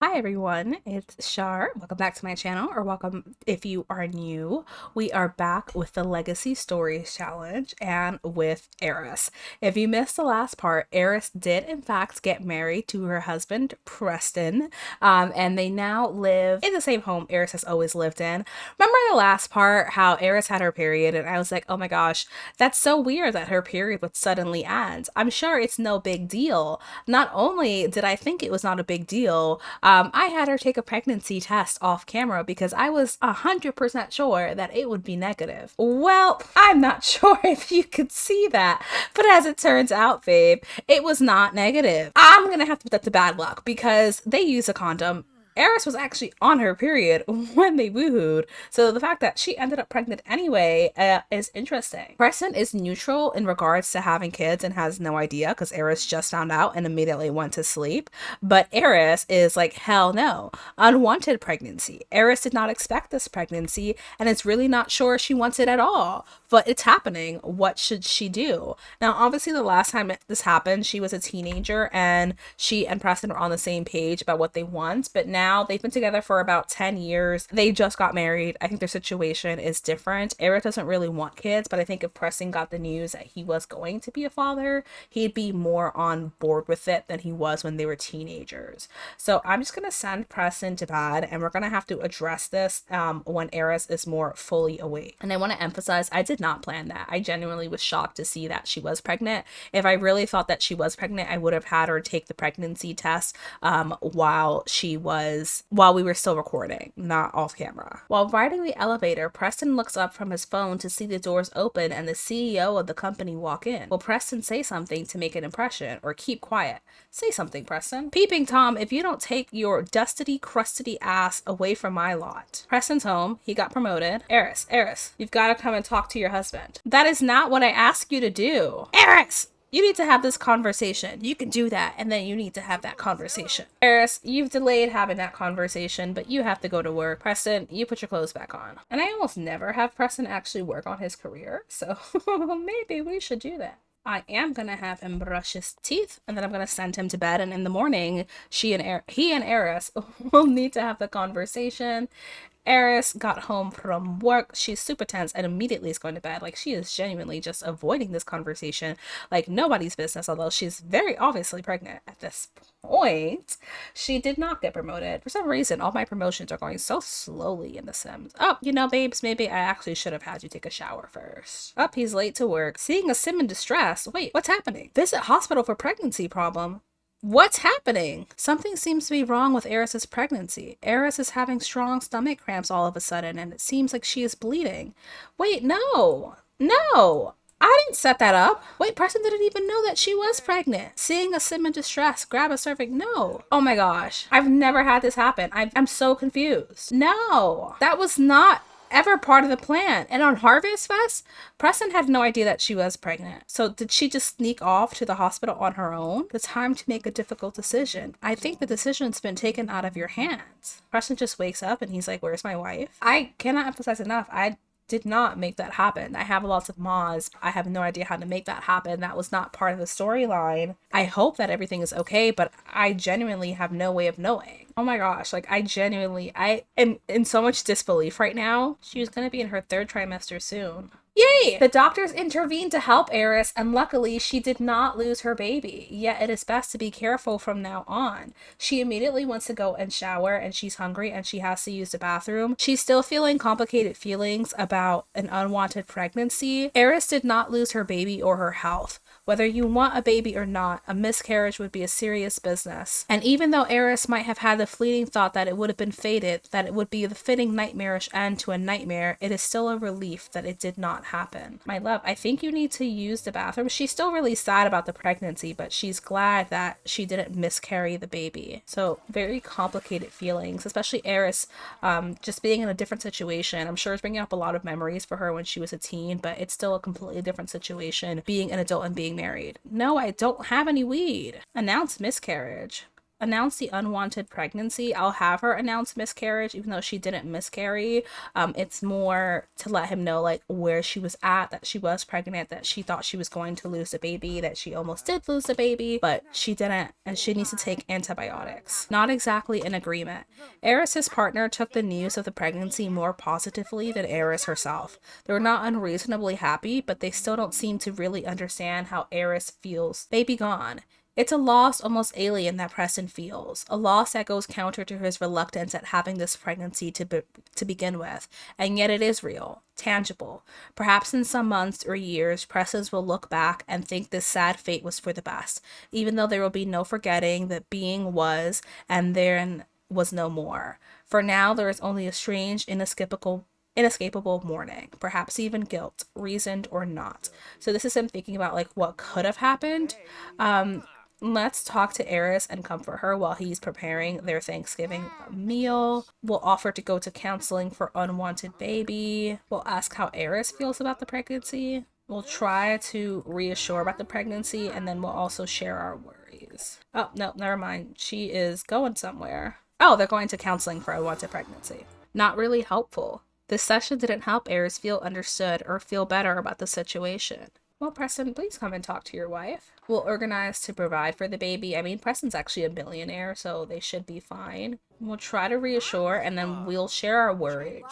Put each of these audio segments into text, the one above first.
Hi everyone, it's Shar. Welcome back to my channel, or welcome if you are new. We are back with the Legacy Stories Challenge and with Eris. If you missed the last part, Eris did in fact get married to her husband, Preston, and they now live in the same home Eris has always lived in. Remember the last part, how Eris had her period, and I was like, oh my gosh, that's so weird that her period would suddenly end. I'm sure it's no big deal. Not only did I think it was not a big deal, I had her take a pregnancy test off camera because I was 100% sure that it would be negative. Well, I'm not sure if you could see that, but as it turns out, babe, it was not negative. I'm gonna have to put that to bad luck because they use a condom. Eris was actually on her period when they woohooed, so the fact that she ended up pregnant anyway is interesting. Preston is neutral in regards to having kids and has no idea because Eris just found out and immediately went to sleep. But Eris is like, hell no, unwanted pregnancy. Eris did not expect this pregnancy and is really not sure she wants it at all, but it's happening. What should she do? Now, obviously, the last time this happened, she was a teenager and she and Preston were on the same page about what they want, but now they've been together for about 10 years. They just got married. I think their situation is different. Eris doesn't really want kids, but I think if Preston got the news that he was going to be a father, he'd be more on board with it than he was when they were teenagers. So I'm just gonna send Preston to bed, and we're gonna have to address this when Eris is more fully awake. And I want to emphasize, I did not plan that. I genuinely was shocked to see that she was pregnant. If I really thought that she was pregnant, I would have had her take the pregnancy test while we were still recording, not off camera. While riding the elevator, Preston looks up from his phone to see the doors open and the CEO of the company walk in. Will Preston say something to make an impression or keep quiet? Say something, Preston. Peeping Tom, if you don't take your dusty, crusty ass away from my lot. Preston's home. He got promoted. Eris, you've got to come and talk to your husband. That is not what I asked you to do. Eris! You need to have this conversation. You can do that, and then you need to have that conversation. Eris, you've delayed having that conversation, but you have to go to work. Preston, you put your clothes back on. And I almost never have Preston actually work on his career, so maybe we should do that. I am gonna have him brush his teeth, and then I'm gonna send him to bed. And in the morning, he and Eris will need to have the conversation. Eris got home from work. She's super tense and immediately is going to bed. Like, she is genuinely just avoiding this conversation like nobody's business, although she's very obviously pregnant at this point. She did not get promoted. For some reason, all my promotions are going so slowly in The Sims. Oh, babes, maybe I actually should have had you take a shower first. Oh, he's late to work. Seeing a Sim in distress. Wait, what's happening? Visit hospital for pregnancy problem. What's happening? Something seems to be wrong with Eris's pregnancy. Eris is having strong stomach cramps all of a sudden, and it seems like she is bleeding. Wait, no. No. I didn't set that up. Wait, Preston didn't even know that she was pregnant. Seeing a sim in distress, grab a cervix. No. Oh my gosh. I've never had this happen. I'm so confused. No. That was not ever part of the plan. And on Harvest Fest, Preston had no idea that she was pregnant. So did she just sneak off to the hospital on her own? The time to make a difficult decision. I think the decision's been taken out of your hands. Preston just wakes up and he's like, where's my wife? I cannot emphasize enough. I did not make that happen. I have lots of mods. I have no idea how to make that happen. That was not part of the storyline. I hope that everything is okay, but I genuinely have no way of knowing. Oh my gosh, like I am in so much disbelief right now. She was gonna be in her third trimester soon. Yay! The doctors intervened to help Eris, and luckily she did not lose her baby. Yet it is best to be careful from now on. She immediately wants to go and shower, and she's hungry, and she has to use the bathroom. She's still feeling complicated feelings about an unwanted pregnancy. Eris did not lose her baby or her health. Whether you want a baby or not, a miscarriage would be a serious business. And even though Eris might have had the fleeting thought that it would have been fated, that it would be the fitting nightmarish end to a nightmare, it is still a relief that it did not happen. My love, I think you need to use the bathroom. She's still really sad about the pregnancy, but she's glad that she didn't miscarry the baby. So very complicated feelings, especially Eris just being in a different situation. I'm sure it's bringing up a lot of memories for her when she was a teen, but it's still a completely different situation being an adult and being married. No, I don't have any weed. Announce miscarriage. announce the unwanted pregnancy, I'll have her announce miscarriage, even though she didn't miscarry. It's more to let him know like where she was at, that she was pregnant, that she thought she was going to lose the baby, that she almost did lose the baby, but she didn't, and she needs to take antibiotics. Not exactly in agreement. Eris's partner took the news of the pregnancy more positively than Eris herself. They were not unreasonably happy, but they still don't seem to really understand how Eris feels. Baby gone. It's a loss almost alien that Preston feels, a loss that goes counter to his reluctance at having this pregnancy to begin with, and yet it is real, tangible. Perhaps in some months or years, Preston will look back and think this sad fate was for the best, even though there will be no forgetting that being was, and then was no more. For now, there is only a strange, inescapable mourning, perhaps even guilt, reasoned or not. So this is him thinking about like what could have happened. Let's talk to Eris and comfort her while he's preparing their Thanksgiving meal. We'll offer to go to counseling for unwanted baby. We'll ask how Eris feels about the pregnancy. We'll try to reassure about the pregnancy, and then we'll also share our worries. Oh, no, never mind. She is going somewhere. Oh, they're going to counseling for unwanted pregnancy. Not really helpful. This session didn't help Eris feel understood or feel better about the situation. Well, Preston, please come and talk to your wife. We'll organize to provide for the baby. I mean, Preston's actually a billionaire, so they should be fine. We'll try to reassure, and then we'll share our worries.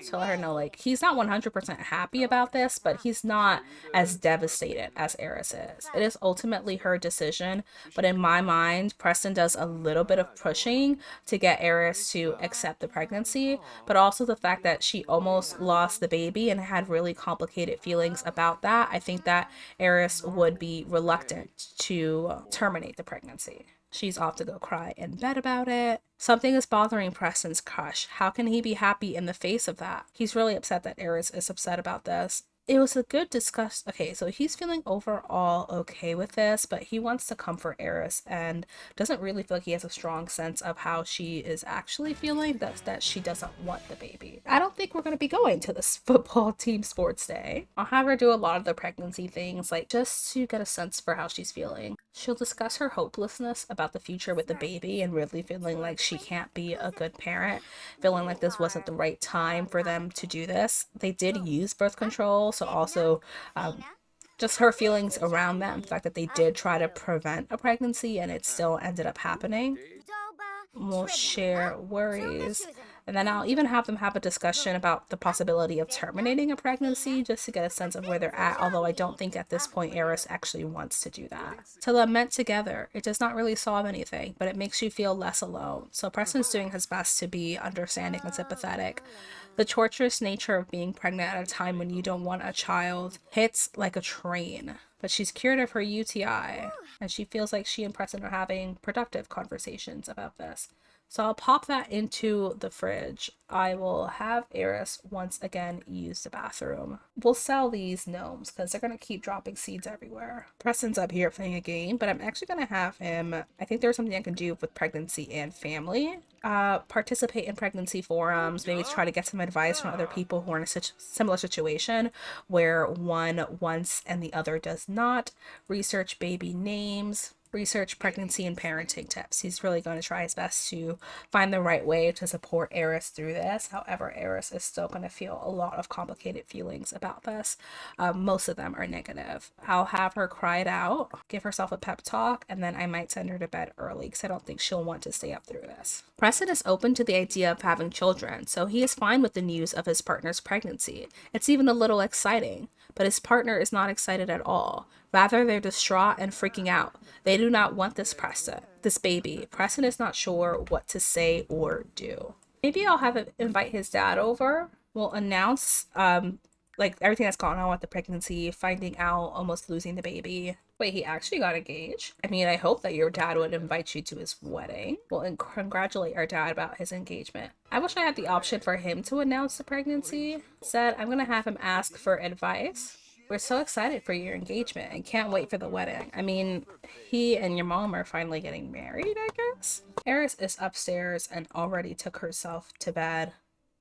Tell her, no, like, he's not 100% happy about this, but he's not as devastated as Eris is. It is ultimately her decision, but in my mind, Preston does a little bit of pushing to get Eris to accept the pregnancy, but also the fact that she almost lost the baby and had really complicated feelings about that. I think that Eris would be reluctant to terminate the pregnancy. She's off to go cry in bed about it. Something is bothering Preston's crush. How can he be happy in the face of that? He's really upset that Eris is upset about this. It was a good discuss. Okay, so he's feeling overall okay with this, but he wants to comfort Eris and doesn't really feel like he has a strong sense of how she is actually feeling, that she doesn't want the baby. I don't think we're going to be going to this football team sports day. I'll have her do a lot of the pregnancy things, like just to get a sense for how she's feeling. She'll discuss her hopelessness about the future with the baby and really feeling like she can't be a good parent, feeling like this wasn't the right time for them to do this. They did use birth control, so also just her feelings around them, the fact that they did try to prevent a pregnancy and it still ended up happening. We'll share worries, and then I'll even have them have a discussion about the possibility of terminating a pregnancy just to get a sense of where they're at, although I don't think at this point Eris actually wants to do that. To lament together, it does not really solve anything, but it makes you feel less alone. So Preston's doing his best to be understanding and sympathetic. The torturous nature of being pregnant at a time when you don't want a child hits like a train. But she's cured of her UTI, and she feels like she and Preston are having productive conversations about this. So I'll pop that into the fridge. I will have Eris once again use the bathroom. We'll sell these gnomes because they're going to keep dropping seeds everywhere. Preston's up here playing a game, but I'm actually going to have him, I think there's something I can do with pregnancy and family. Participate in pregnancy forums, maybe try to get some advice from other people who are in a similar situation where one wants and the other does not. Research baby names, research pregnancy and parenting tips. He's really going to try his best to find the right way to support Eris through this. However, Eris is still going to feel a lot of complicated feelings about this. Most of them are negative. I'll have her cry it out, give herself a pep talk, and then I might send her to bed early because I don't think she'll want to stay up through this. Preston is open to the idea of having children, so he is fine with the news of his partner's pregnancy. It's even a little exciting, but his partner is not excited at all. Rather, they're distraught and freaking out. They do not want this baby. Preston is not sure what to say or do. Maybe I'll have him invite his dad over. We'll announce like everything that's gone on with the pregnancy, finding out, almost losing the baby. Wait, he actually got engaged? I mean, I hope that your dad would invite you to his wedding. We'll congratulate our dad about his engagement. I wish I had the option for him to announce the pregnancy. Instead, I'm gonna have him ask for advice. We're so excited for your engagement and can't wait for the wedding. I mean, he and your mom are finally getting married, I guess? Eris is upstairs and already took herself to bed.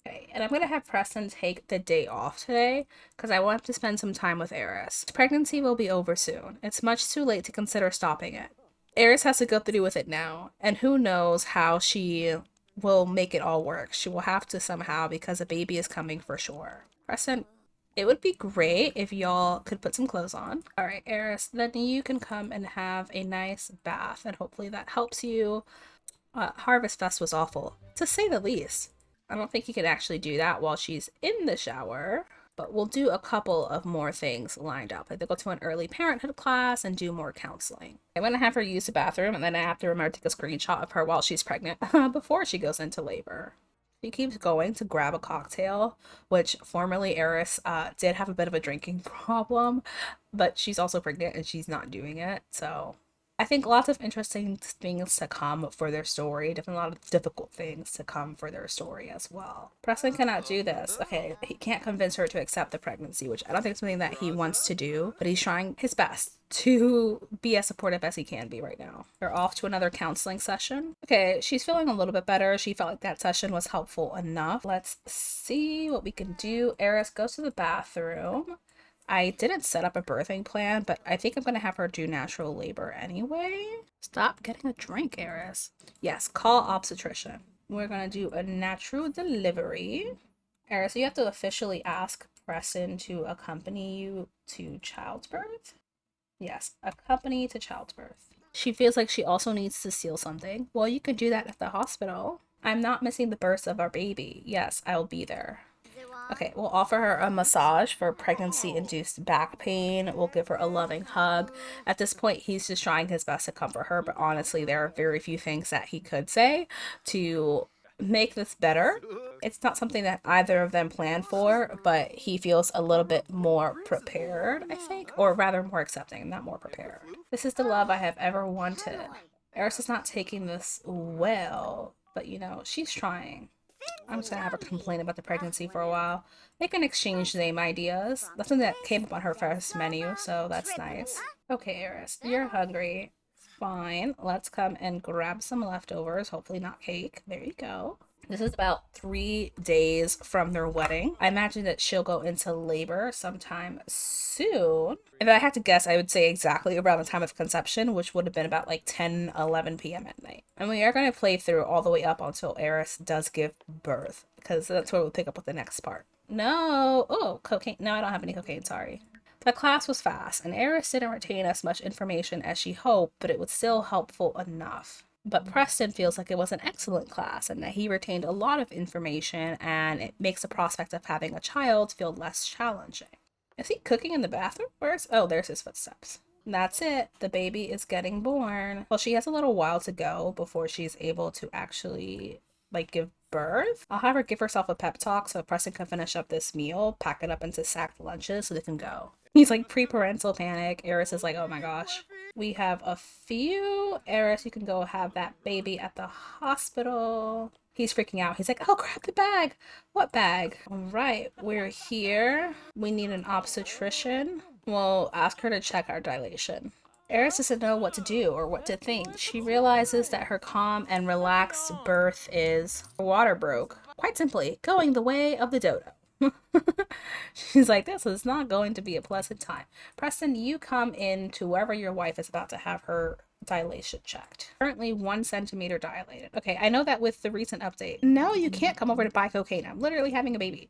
Okay, and I'm going to have Preston take the day off today because I want to spend some time with Eris. Pregnancy will be over soon. It's much too late to consider stopping it. Eris has to go through with it now, and who knows how she will make it all work. She will have to somehow because a baby is coming for sure. Preston, it would be great if y'all could put some clothes on. All right, Eris, then you can come and have a nice bath, and hopefully that helps you. Harvest Fest was awful, to say the least. I don't think you can actually do that while she's in the shower, but we'll do a couple of more things lined up. Like they'll go to an early parenthood class and do more counseling. I'm gonna have her use the bathroom, and then I have to remember to take a screenshot of her while she's pregnant before she goes into labor. She keeps going to grab a cocktail, which formerly Eris did have a bit of a drinking problem, but she's also pregnant and she's not doing it. So I think lots of interesting things to come for their story. Definitely a lot of difficult things to come for their story as well. Preston cannot do this. Okay, he can't convince her to accept the pregnancy, which I don't think is something that he wants to do, but he's trying his best to be as supportive as he can be right now. They're off to another counseling session. Okay, she's feeling a little bit better. She felt like that session was helpful enough. Let's see what we can do. Eris goes to the bathroom. I didn't set up a birthing plan, but I think I'm going to have her do natural labor anyway. Stop getting a drink, Eris. Yes, call obstetrician. We're going to do a natural delivery. Eris, you have to officially ask Preston to accompany you to childbirth. Yes, accompany to childbirth. She feels like she also needs to seal something. Well, you can do that at the hospital. I'm not missing the birth of our baby. Yes, I'll be there. Okay, we'll offer her a massage for pregnancy-induced back pain. We'll give her a loving hug. At this point, he's just trying his best to comfort her, but honestly, there are very few things that he could say to make this better. It's not something that either of them planned for, but he feels a little bit more prepared, I think, or rather more accepting, not more prepared. This is the love I have ever wanted. Eris is not taking this well, but you know, she's trying. I'm just gonna have her complain about the pregnancy for a while. They can exchange name ideas. That's something that came up on her first menu, so that's nice. Okay, Eris, you're hungry. Fine. Let's come and grab some leftovers. Hopefully not cake. There you go. This is about 3 days from their wedding. I imagine that she'll go into labor sometime soon. If I had to guess, I would say exactly around the time of conception, which would have been about like 10, 11 p.m. at night. And we are going to play through all the way up until Eris does give birth, because that's where we'll pick up with the next part. No! Oh, cocaine. No, I don't have any cocaine, sorry. The class was fast, and Eris didn't retain as much information as she hoped, but it was still helpful enough. But Preston feels like it was an excellent class and that he retained a lot of information, and it makes the prospect of having a child feel less challenging. Is he cooking in the bathroom? Where's... Oh, there's his footsteps. That's it. The baby is getting born. Well, she has a little while to go before she's able to actually, like, give birth. I'll have her give herself a pep talk so Preston can finish up this meal, pack it up into sacked lunches so they can go. He's like pre-parental panic. Eris is like, oh my gosh. We have a few. Eris, you can go have that baby at the hospital. He's freaking out. He's like, oh, grab the bag. What bag? All right, we're here. We need an obstetrician. We'll ask her to check our dilation. Eris doesn't know what to do or what to think. She realizes that her calm and relaxed birth is water broke. Quite simply, going the way of the dodo. She's like, this is not going to be a pleasant time. Preston, you come in to wherever your wife is about to have her dilation checked. Currently 1 centimeter dilated. Okay, I know that with the recent update. No, you can't come over to buy cocaine. I'm literally having a baby.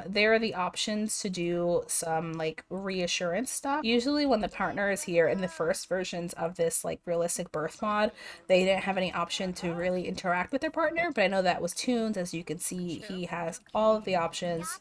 There are the options to do some like reassurance stuff. Usually when the partner is here in the first versions of this like realistic birth mod, they didn't have any option to really interact with their partner, but I know that was tuned. As you can see, he has all of the options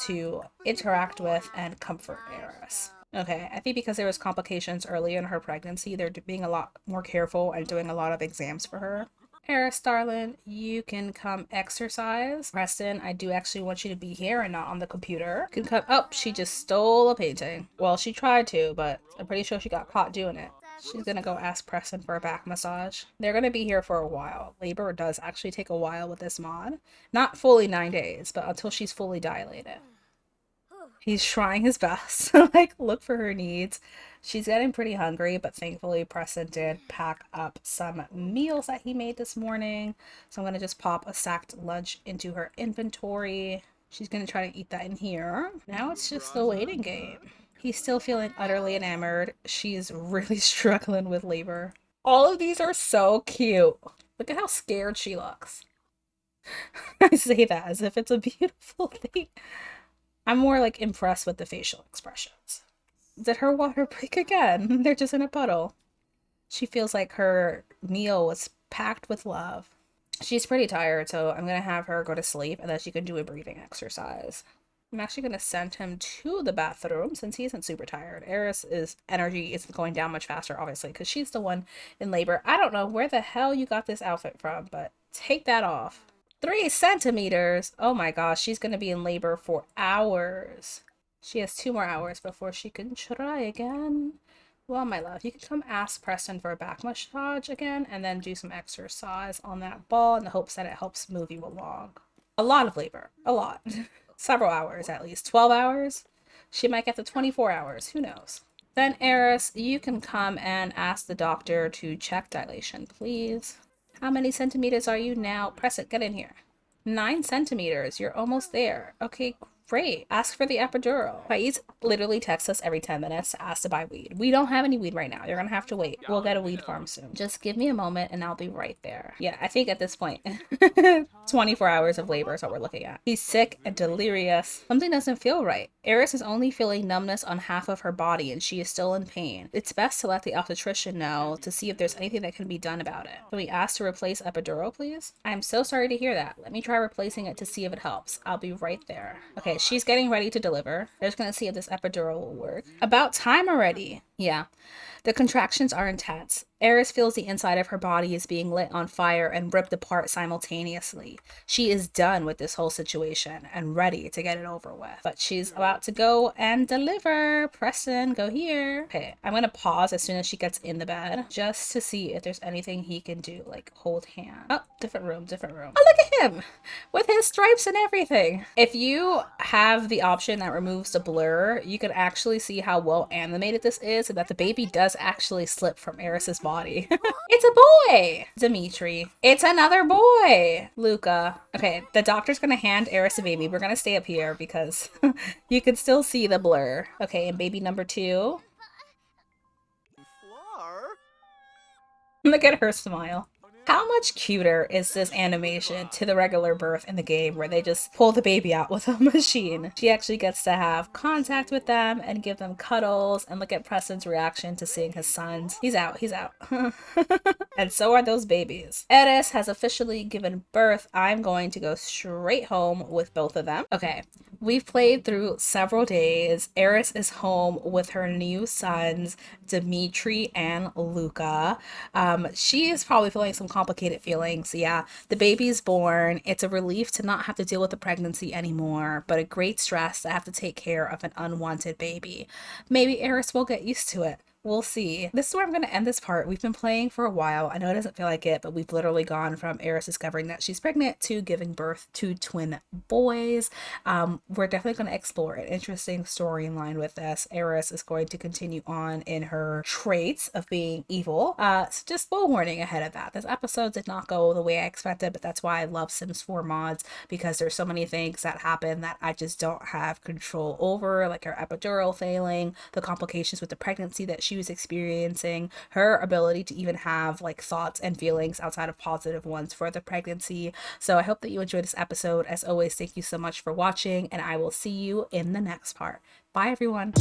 to interact with and comfort Eris. Okay, I think because there was complications early in her pregnancy, they're being a lot more careful and doing a lot of exams for her. Eris, darling, you can come exercise. Preston, I do actually want you to be here and not on the computer. You can come. Oh, she just stole a painting. Well, she tried to, but I'm pretty sure she got caught doing it. She's gonna go ask Preston for a back massage. They're gonna be here for a while. Labor does actually take a while with this mod. Not fully 9 days, but until she's fully dilated. He's trying his best to like look for her needs. She's getting pretty hungry, but thankfully Preston did pack up some meals that he made this morning. So I'm gonna just pop a sacked lunch into her inventory. She's gonna try to eat that in here. Now it's just the waiting game. He's still feeling utterly enamored. She's really struggling with labor. All of these are so cute. Look at how scared she looks. I say that as if it's a beautiful thing. I'm more like impressed with the facial expressions. Did her water break again? They're just in a puddle. She feels like her meal was packed with love. She's pretty tired, so I'm gonna have her go to sleep and then she can do a breathing exercise. I'm actually gonna send him to the bathroom since he isn't super tired. Eris' energy isn't going down much faster, obviously, because she's the one in labor. I don't know where the hell you got this outfit from, but take that off. 3 centimeters. Oh my gosh, she's gonna be in labor for hours. She has 2 more hours before she can try again. Well, my love, you can come ask Preston for a back massage again and then do some exercise on that ball in the hopes that it helps move you along. A lot of labor. A lot. Several hours at least. 12 hours? She might get to 24 hours. Who knows? Then, Eris, you can come and ask the doctor to check dilation, please. How many centimeters are you now? Press it. Get in here. 9 centimeters. You're almost there. Okay, great. Ask for the epidural. Faiz literally texts us every 10 minutes to ask to buy weed. We don't have any weed right now. You're gonna have to wait. We'll get a weed farm soon. Just give me a moment and I'll be right there. Yeah, I think at this point, 24 hours of labor is what we're looking at. He's sick and delirious. Something doesn't feel right. Eris is only feeling numbness on half of her body and she is still in pain. It's best to let the obstetrician know to see if there's anything that can be done about it. Can we ask to replace epidural, please? I'm so sorry to hear that. Let me try replacing it to see if it helps. I'll be right there. Okay, she's getting ready to deliver. They're just gonna see if this epidural will work. About time already. Yeah. The contractions are intense. Eris feels the inside of her body is being lit on fire and ripped apart simultaneously. She is done with this whole situation and ready to get it over with. But she's about to go and deliver. Preston, go here. Okay, I'm gonna pause as soon as she gets in the bed just to see if there's anything he can do, like hold hand. Oh, different room, different room. Oh, look at him with his stripes and everything. If you have the option that removes the blur, you can actually see how well animated this is and that the baby does actually slip from Eris's body. It's a boy! Dimitri. It's another boy! Luca. Okay, the doctor's gonna hand Eris a baby. We're gonna stay up here because you can still see the blur. Okay, and baby number 2. Look at her smile. How much cuter is this animation to the regular birth in the game where they just pull the baby out with a machine? She actually gets to have contact with them and give them cuddles, and look at Preston's reaction to seeing his sons. He's out, he's out. And so are those babies. Eris has officially given birth. I'm going to go straight home with both of them. Okay, we've played through several days. Eris is home with her new sons, Dimitri and Luca. She is probably feeling some complicated feelings. Yeah, the baby's born. It's a relief to not have to deal with the pregnancy anymore, but a great stress to have to take care of an unwanted baby. Maybe Eris will get used to it. We'll see. This is where I'm going to end this part. We've been playing for a while. I know it doesn't feel like it, but we've literally gone from Eris discovering that she's pregnant to giving birth to twin boys. We're definitely going to explore an interesting storyline with this. Eris is going to continue on in her traits of being evil. So just a little warning ahead of that. This episode did not go the way I expected, but that's why I love Sims 4 mods, because there's so many things that happen that I just don't have control over, like her epidural failing, the complications with the pregnancy that she was experiencing, her ability to even have like thoughts and feelings outside of positive ones for the pregnancy. So I hope that you enjoyed this episode. As always, thank you so much for watching, and I will see you in the next part. Bye, everyone.